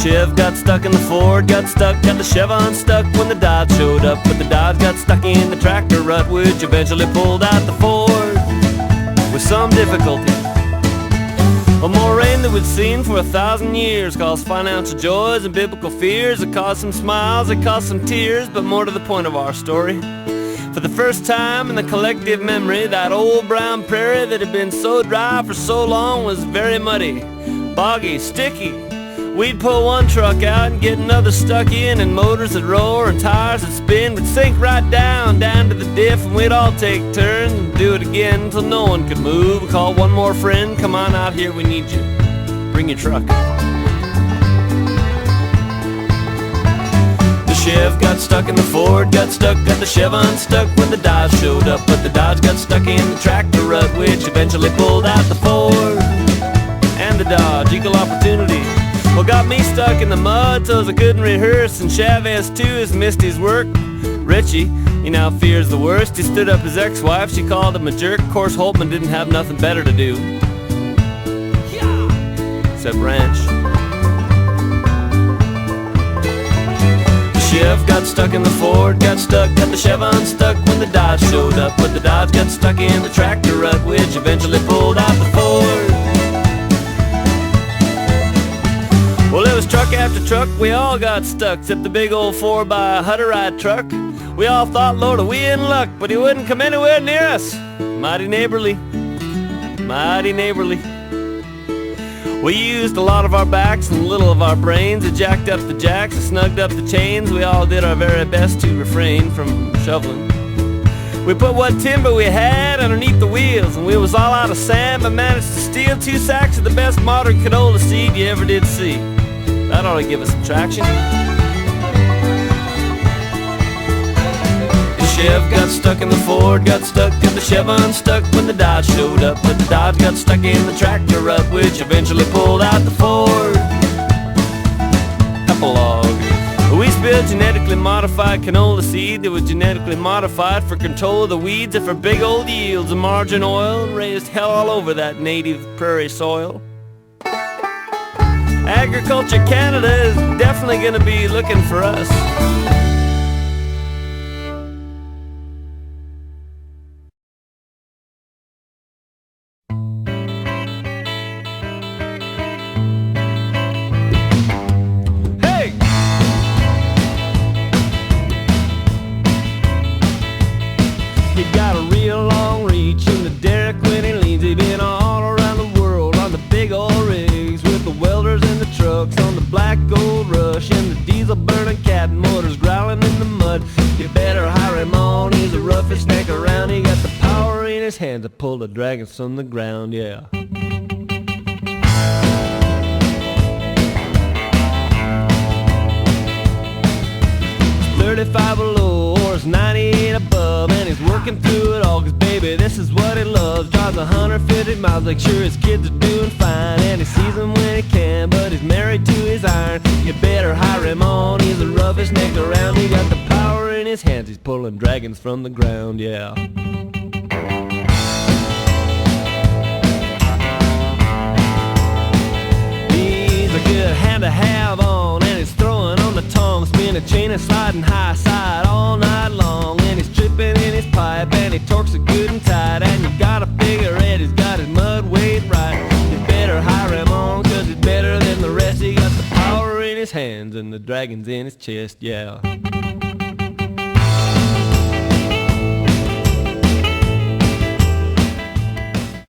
Chev got stuck in the Ford, got stuck, got the Chevron stuck when the Dodge showed up. But the Dodge got stuck in the tractor rut, which eventually pulled out the Ford with some difficulty. Well, more rain than we'd seen for 1,000 years caused financial joys and biblical fears. It caused some smiles, it caused some tears, but more to the point of our story. For the first time in the collective memory, that old brown prairie that had been so dry for so long was very muddy, boggy, sticky. We'd pull one truck out and get another stuck in, and motors that roar and tires that spin would sink right down to the diff, and we'd all take turns and do it again until no one could move. We call one more friend, come on out here, we need you. Bring your truck. The Chev got stuck in the Ford, got stuck, got the Chevron stuck when the Dodge showed up. But the Dodge got stuck in the tractor rut, which eventually pulled out the Ford and the Dodge. Equal opportunity. Well, got me stuck in the mud so I couldn't rehearse, and Chavez too has missed his work. Richie, he now fears the worst. He stood up his ex-wife, she called him a jerk. Of course, Holtman didn't have nothing better to do except ranch. The Chev got stuck in the Ford, got stuck, got the Chevron stuck when the Dodge showed up. But the Dodge got stuck in the tractor rut, which eventually pulled out the Ford. Well, it was truck after truck, we all got stuck, except the big old 4x100 truck. We all thought, Lord, are we in luck, but he wouldn't come anywhere near us. Mighty neighborly, mighty neighborly. We used a lot of our backs and a little of our brains. We jacked up the jacks and snugged up the chains. We all did our very best to refrain from shoveling. We put what timber we had underneath the wheels, and we was all out of sand, but managed to steal 2 sacks of the best modern canola seed you ever did see. That ought to give us some traction. The Chev got stuck in the Ford, got stuck, got the Chevron stuck when the Dodge showed up. But the Dodge got stuck in the tractor rut, which eventually pulled out the Ford. Epilogue. We spilled genetically modified canola seed that was genetically modified for control of the weeds and for big old yields of margarine oil, and raised hell all over that native prairie soil. Agriculture Canada is definitely going to be looking for us. Hey! He got a real long reach in the derrick when he leans. He been all around the world on the big old rigs with the welders and the trucks on the black gold rush and the diesel burning cat motors growling in the mud. You better hire him on, he's the roughest neck around. He got the power in his hand to pull the dragons from the ground, yeah. 35 below or it's 98 above, and he's working through it all, cause baby this is what he loves. Drives 150 miles, make sure his kids are doing fine, and he sees them when he can, but he's married to his iron. You better hire him on, he's the roughest neck around. He got the power in his hands, he's pulling dragons from the ground, yeah. He's a good hand to have on, and he's throwing on the tongue, spin a chain and sliding high side all night long. And he's tripping in his pipe, and he torques it good and tight, and you gotta figure it, he's got his mud weight right. You better hire him on, cause he's better than the rest. He got the power in his hands and the dragons in his chest, yeah.